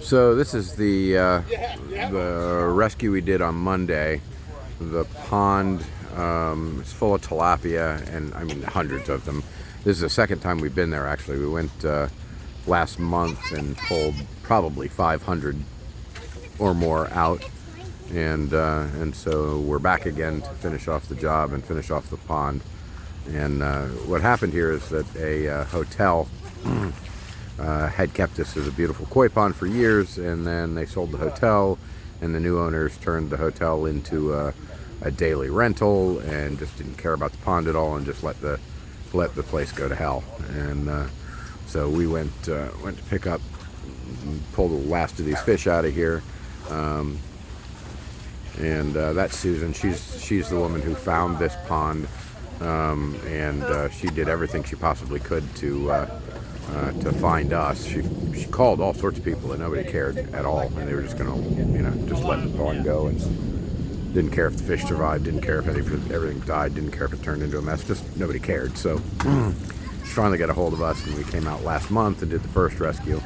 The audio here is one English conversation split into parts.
So this is the rescue we did on Monday. The pond is full of tilapia, and I mean hundreds of them. This is the second time we've been there. Actually, we went last month and pulled probably 500 or more out, and so we're back again to finish off the job and finish off the pond. And what happened here is that a hotel had kept this as a beautiful koi pond for years, and then they sold the hotel, and the new owners turned the hotel into a daily rental and just didn't care about the pond at all, and just let the place go to hell. And so we went to pick up, pull the last of these fish out of here. And that's Susan. She's the woman who found this pond, and she did everything she possibly could to find us. She called all sorts of people, and nobody cared at all, and they were just gonna, just let the pond go, and didn't care if the fish survived, didn't care if everything died, didn't care if it turned into a mess. Just nobody cared. So she finally got a hold of us, and we came out last month and did the first rescue.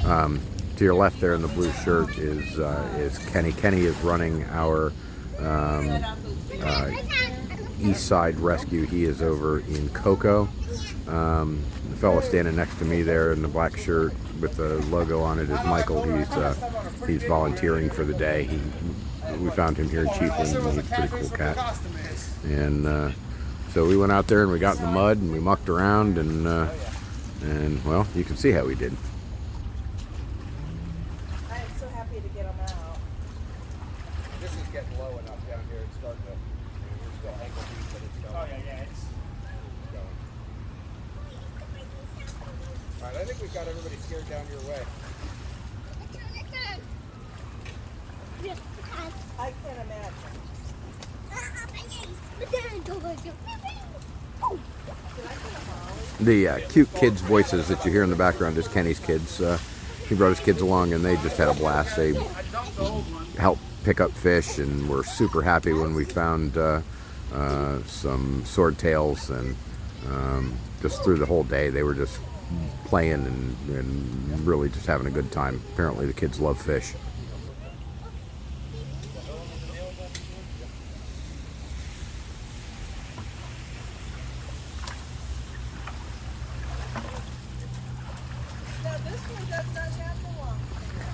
To your left there in the blue shirt is Kenny. Kenny is running our east side rescue. He is over in Cocoa. The fellow standing next to me there in the black shirt with the logo on it is Michael. He's volunteering for the day. We found him here in Chiefland. He's a pretty cool cat. And so we went out there and we got in the mud and we mucked around, and well, you can see how we did. To get them out. This is getting low enough down here. It's starting to, we're still ankle deep, but it's going. Oh yeah, it's going. All right, I think we've got everybody scared down your way. I can't imagine. The cute kids' voices that you hear in the background is Kenny's kids. He brought his kids along, and they just had a blast. They helped pick up fish, and were super happy when we found some swordtails. And just through the whole day, they were just playing and really just having a good time. Apparently, the kids love fish.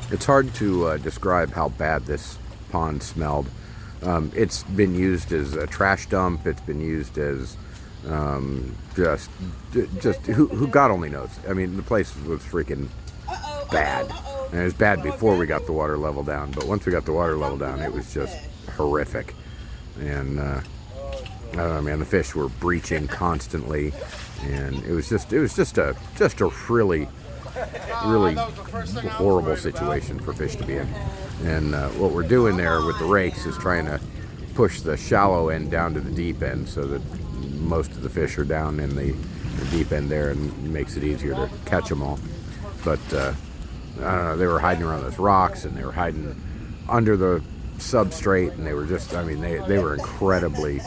It's hard to describe how bad this pond smelled. It's been used as a trash dump. It's been used as just who God only knows. I mean, the place was freaking bad. And it was bad before we got the water level down, but once we got the water level down, it was just horrific. And I don't know, man, the fish were breaching constantly, and it was just a really horrible situation for fish to be in. And what we're doing there with the rakes is trying to push the shallow end down to the deep end, so that most of the fish are down in the deep end there, and it makes it easier to catch them all. But I don't know, they were hiding around those rocks, and they were hiding under the substrate, and they were just, I mean, they were incredibly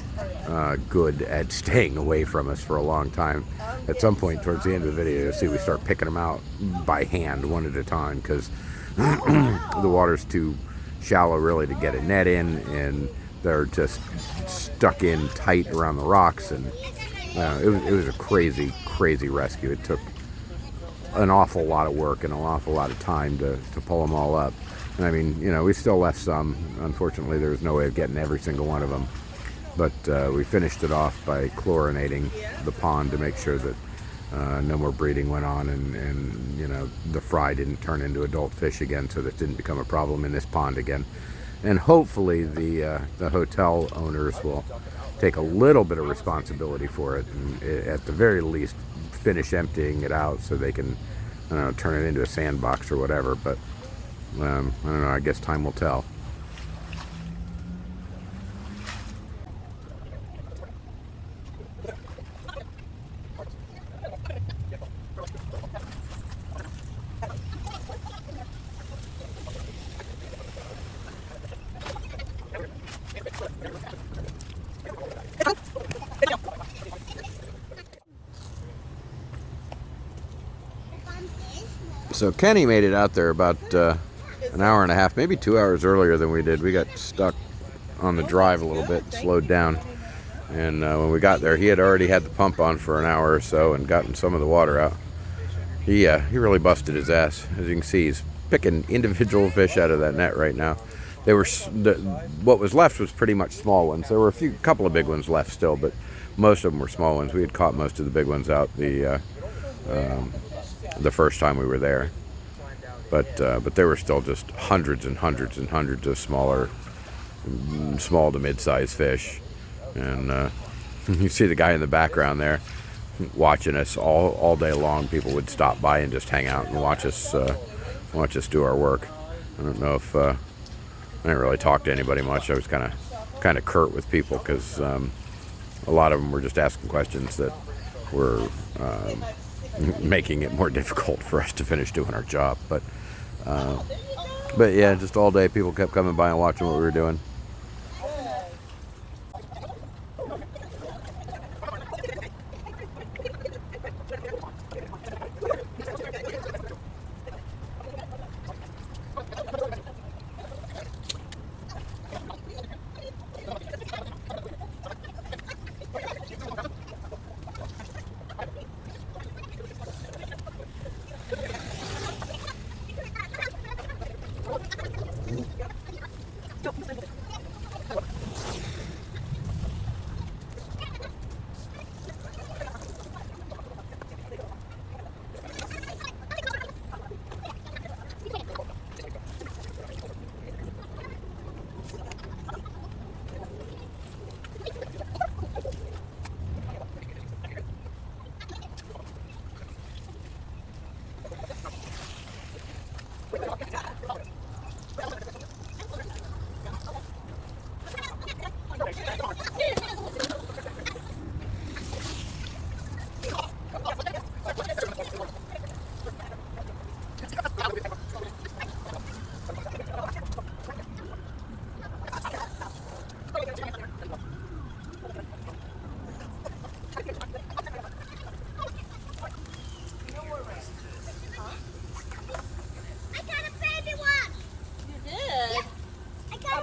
good at staying away from us for a long time. At some point towards the end of the video, you'll see we start picking them out by hand, one at a time, because the water's too shallow really to get a net in, and they're just stuck in tight around the rocks. And it was a crazy rescue. It took an awful lot of work and an awful lot of time to pull them all up. And I mean, we still left some. Unfortunately, there was no way of getting every single one of them. But we finished it off by chlorinating the pond to make sure that no more breeding went on, and the fry didn't turn into adult fish again, so that didn't become a problem in this pond again. And hopefully the hotel owners will take a little bit of responsibility for it, and at the very least finish emptying it out so they can turn it into a sandbox or whatever. But I don't know, I guess time will tell. So Kenny made it out there about an hour and a half, maybe 2 hours earlier than we did. We got stuck on the drive a little bit, slowed down. And when we got there, he had already had the pump on for an hour or so and gotten some of the water out. He really busted his ass. As you can see, he's picking individual fish out of that net right now. They were what was left was pretty much small ones. There were a couple of big ones left still, but most of them were small ones. We had caught most of the big ones out the first time we were there, but there were still just hundreds and hundreds and hundreds of small to mid-sized fish. And you see the guy in the background there watching us all day long. People would stop by and just hang out and watch us do our work. I don't know if I didn't really talk to anybody much. I was kind of curt with people because a lot of them were just asking questions that were making it more difficult for us to finish doing our job. But yeah, just all day people kept coming by and watching what we were doing.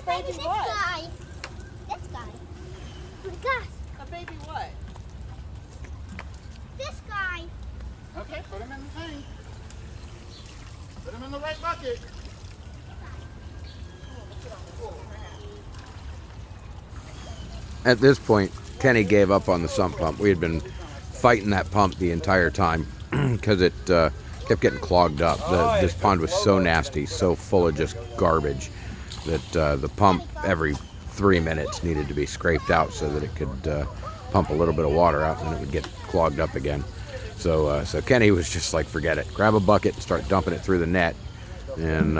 Baby This what? guy. This guy. Oh my gosh. A baby what? This guy. Okay, put him in the thing. Put him in the right bucket. At this point, Kenny gave up on the sump pump. We had been fighting that pump the entire time because it kept getting clogged up. This pond was so nasty, so full of just garbage, that the pump every 3 minutes needed to be scraped out so that it could pump a little bit of water out, and then it would get clogged up again. So Kenny was just like, forget it. Grab a bucket and start dumping it through the net, and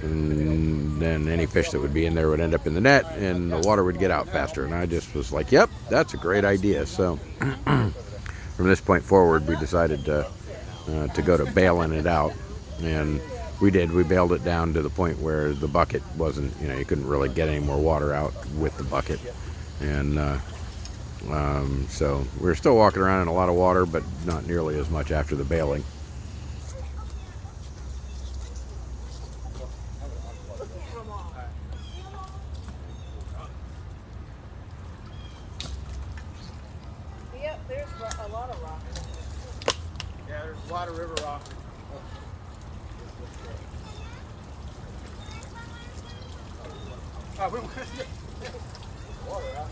then any fish that would be in there would end up in the net, and the water would get out faster. And I just was like, yep, that's a great idea. So from this point forward, we decided to go to bailing it out, and we did. We bailed it down to the point where the bucket wasn't, you couldn't really get any more water out with the bucket. And so we were still walking around in a lot of water, but not nearly as much after the bailing. Yep, there's a lot of rock. Yeah, there's a lot of river rock. We want to get water out.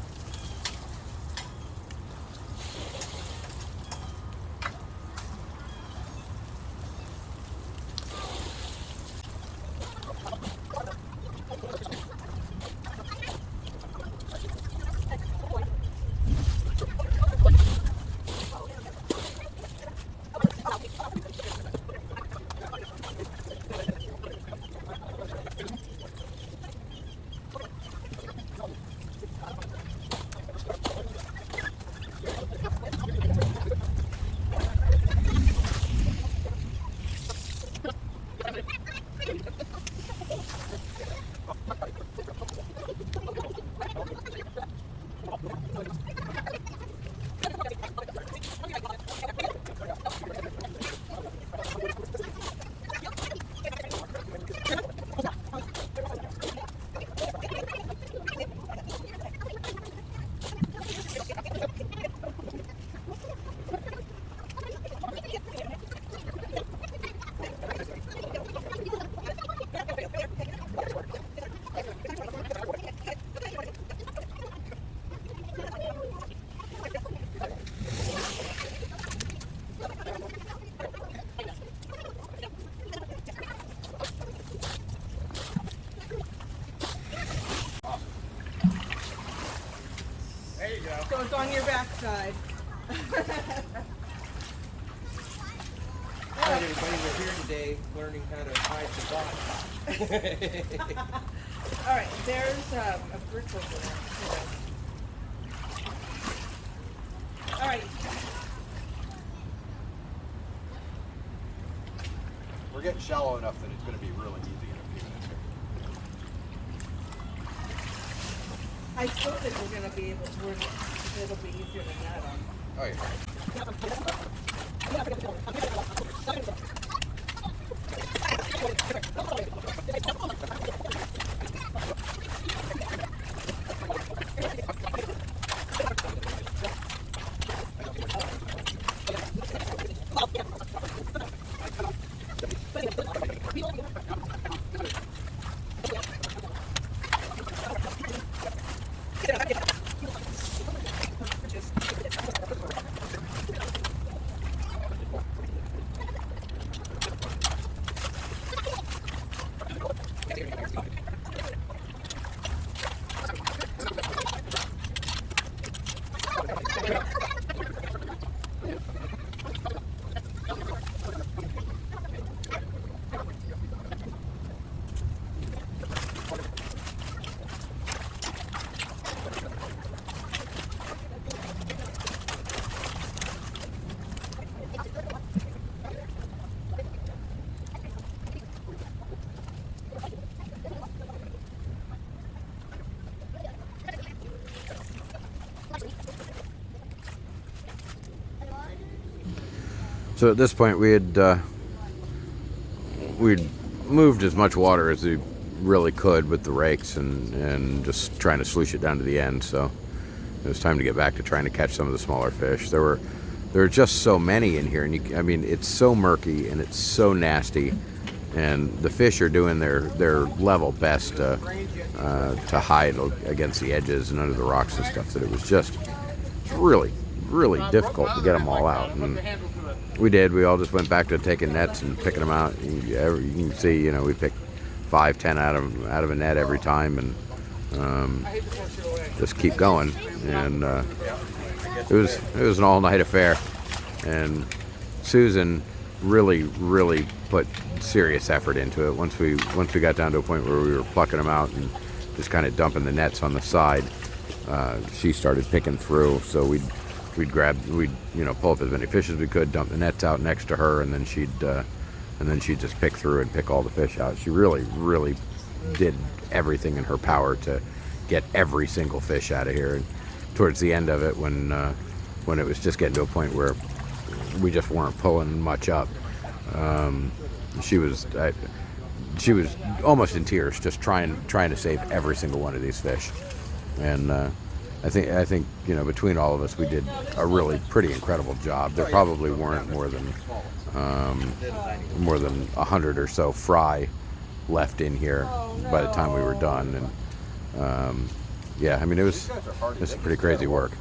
There you go. So it's on your backside. Alright, everybody, we're here today learning how to hide the box. All right, there's a brick over there. All right. We're getting shallow enough that it's going to be really easy in a few minutes here. I still think we're gonna be able to. It'll be easier than that. Oh yeah. So at this point, we'd moved as much water as we really could with the rakes and just trying to sluice it down to the end. So it was time to get back to trying to catch some of the smaller fish. There were just so many in here, and I mean, it's so murky and it's so nasty, and the fish are doing their level best to hide against the edges and under the rocks and stuff. That it was just really difficult to get them all out. And we did. We all just went back to taking nets and picking them out. You can see, you know, we picked 5, 10 out of a net every time, and just keep going. And it was an all-night affair. And Susan really put serious effort into it. Once we got down to a point where we were plucking them out and just kind of dumping the nets on the side, she started picking through. So we'd pull up as many fish as we could, dump the nets out next to her, and then she'd just pick through and pick all the fish out. She really did everything in her power to get every single fish out of here. And towards the end of it, when it was just getting to a point where we just weren't pulling much up, she was almost in tears, just trying to save every single one of these fish. And I think between all of us, we did a really pretty incredible job. There probably weren't more than 100 or so fry left in here by the time we were done. And yeah, I mean, it was some pretty crazy work.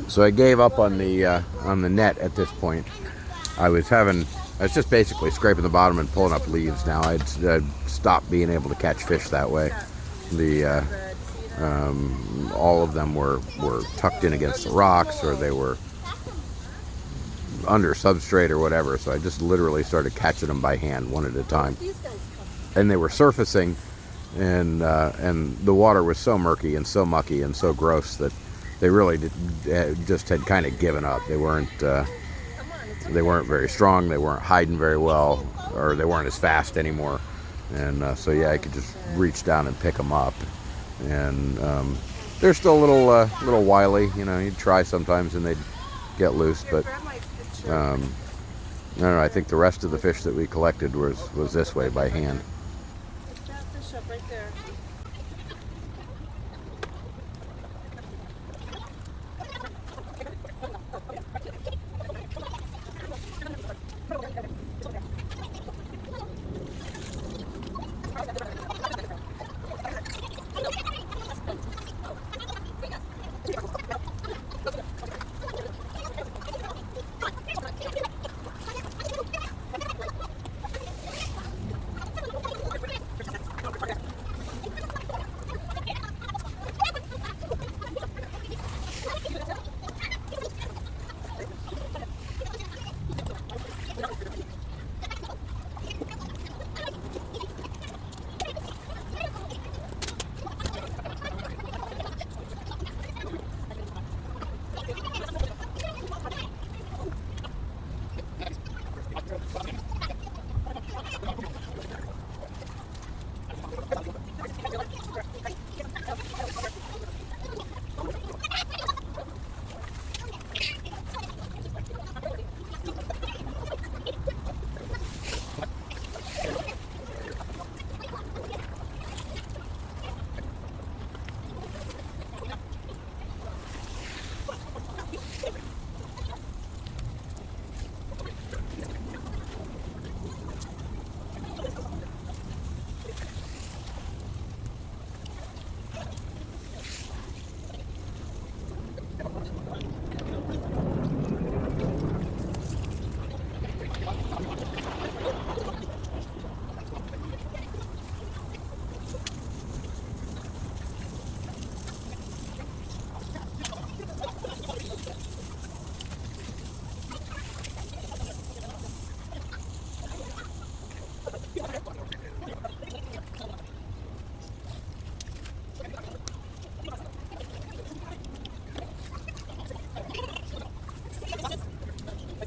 So I gave up on the net at this point. I was just basically scraping the bottom and pulling up leaves now. I'd stopped being able to catch fish that way. All of them were tucked in against the rocks, or they were under substrate or whatever. So I just literally started catching them by hand, one at a time. And they were surfacing, and the water was so murky and so mucky and so gross that they really just had kind of given up. They weren't very strong. They weren't hiding very well, or they weren't as fast anymore. And so yeah, I could just reach down and pick them up. And they're still a little wily. You know, you'd try sometimes and they'd get loose, but I don't know. I think the rest of the fish that we collected was this way by hand. Pick that fish up right there.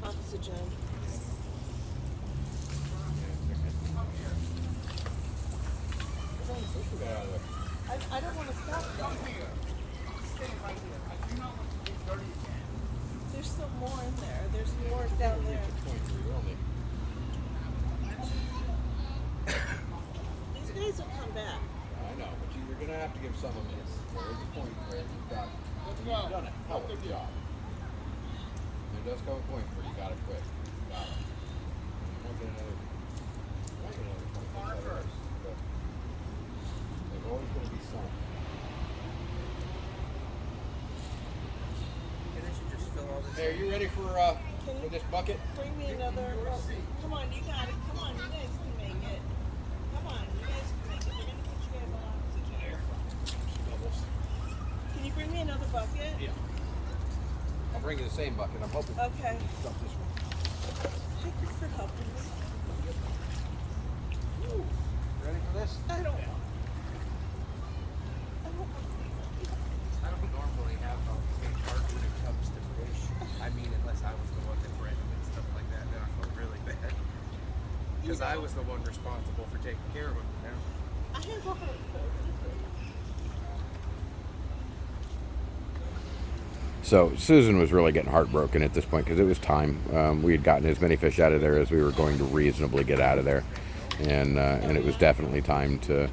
Oxygen. I don't want to stop. There's still more in there. There's more down there. These guys will come back. I know, but you're going to have to give some a miss. There is a point where you've done it. Hell of a job. There does come a point where you got to quit. You got it. You might get another 25 hours, but there's always going to be some. And they should just fill all this. Hey, are you ready for this bucket? Bring me another. Come on, you got it. Come on, you guys can make it. Come on, you guys can make it. They're gonna put you guys on oxygen. Can you bring me another bucket? Yeah. I'll bring you the same bucket. I'm hoping. Okay. Dump this one. Thank you for helping me. Ooh, Ready for this? I don't. I don't normally have a big heart when it comes to fish. I mean, unless I was the one that bred them and stuff like that, then I felt really bad. Because I was the one responsible for taking care of them. You know? I have a heart. So Susan was really getting heartbroken at this point because it was time. We had gotten as many fish out of there as we were going to reasonably get out of there, and it was definitely time to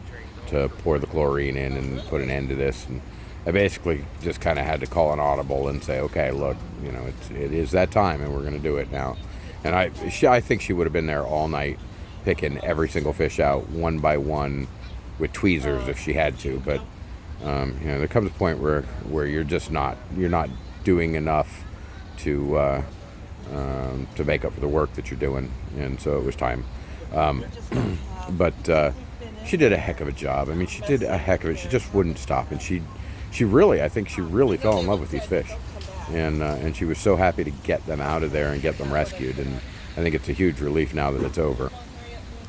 pour the chlorine in and put an end to this. And I basically just kind of had to call an audible and say, okay, look, you know, it is that time, and we're going to do it now. And I think she would have been there all night, picking every single fish out one by one with tweezers if she had to. But you know, there comes a point where you're just not doing enough to make up for the work that you're doing, and so it was time. But she did a heck of a job. I mean, she did a heck of it. She just wouldn't stop, and she really, I think she really fell in love with these fish, and she was so happy to get them out of there and get them rescued. And I think it's a huge relief now that it's over.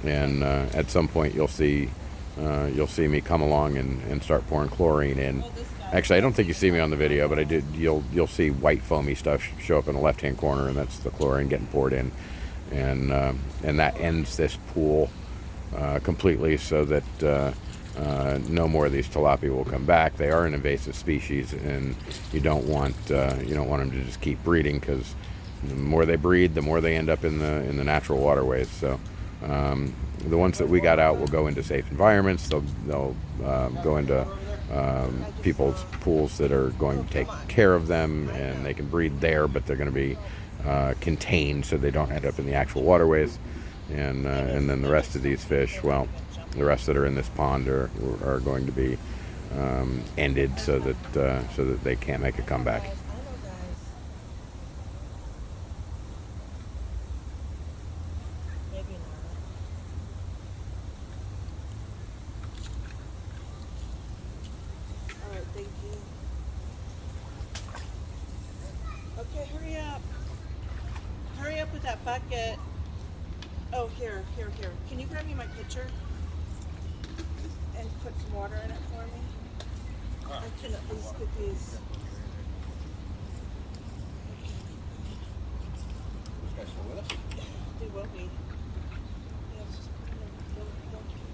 And at some point, you'll see me come along and start pouring chlorine in. Actually, I don't think you see me on the video, but I did. You'll see white foamy stuff show up in the left-hand corner, and that's the chlorine getting poured in, and that ends this pool completely, so that no more of these tilapia will come back. They are an invasive species, and you don't want them to just keep breeding, because the more they breed, the more they end up in the natural waterways. So the ones that we got out will go into safe environments. They'll go into people's pools that are going to take care of them, and they can breed there, but they're going to be contained so they don't end up in the actual waterways. And then the rest of these fish, well, the rest that are in this pond are going to be ended so that they can't make a comeback. Thank you. Okay, hurry up. Hurry up with that bucket. Oh, here. Can you grab me my pitcher and put some water in it for me? I can at least get these. These guys still with us? They will be. Yeah, it's just, don't keep it.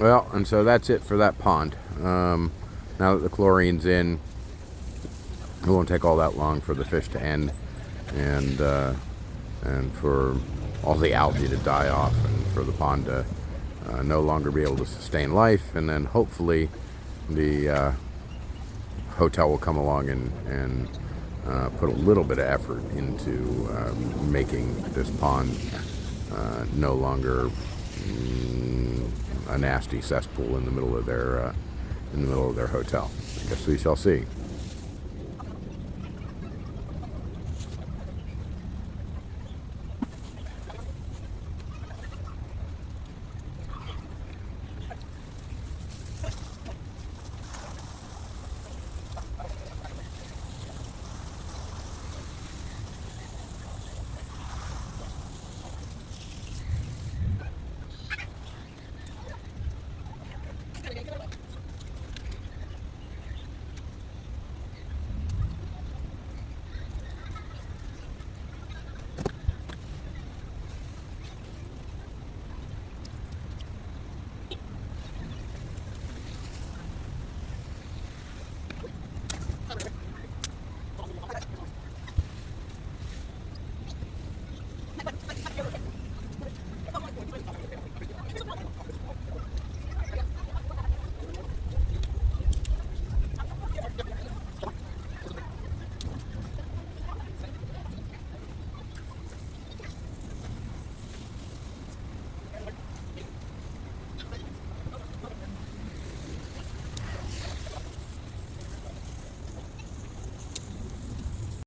Well, and so that's it for that pond. Now that the chlorine's in, it won't take all that long for the fish to end, and for all the algae to die off, and for the pond to no longer be able to sustain life, and then hopefully the hotel will come along and put a little bit of effort into making this pond no longer a nasty cesspool in the middle of their hotel. I guess we shall see.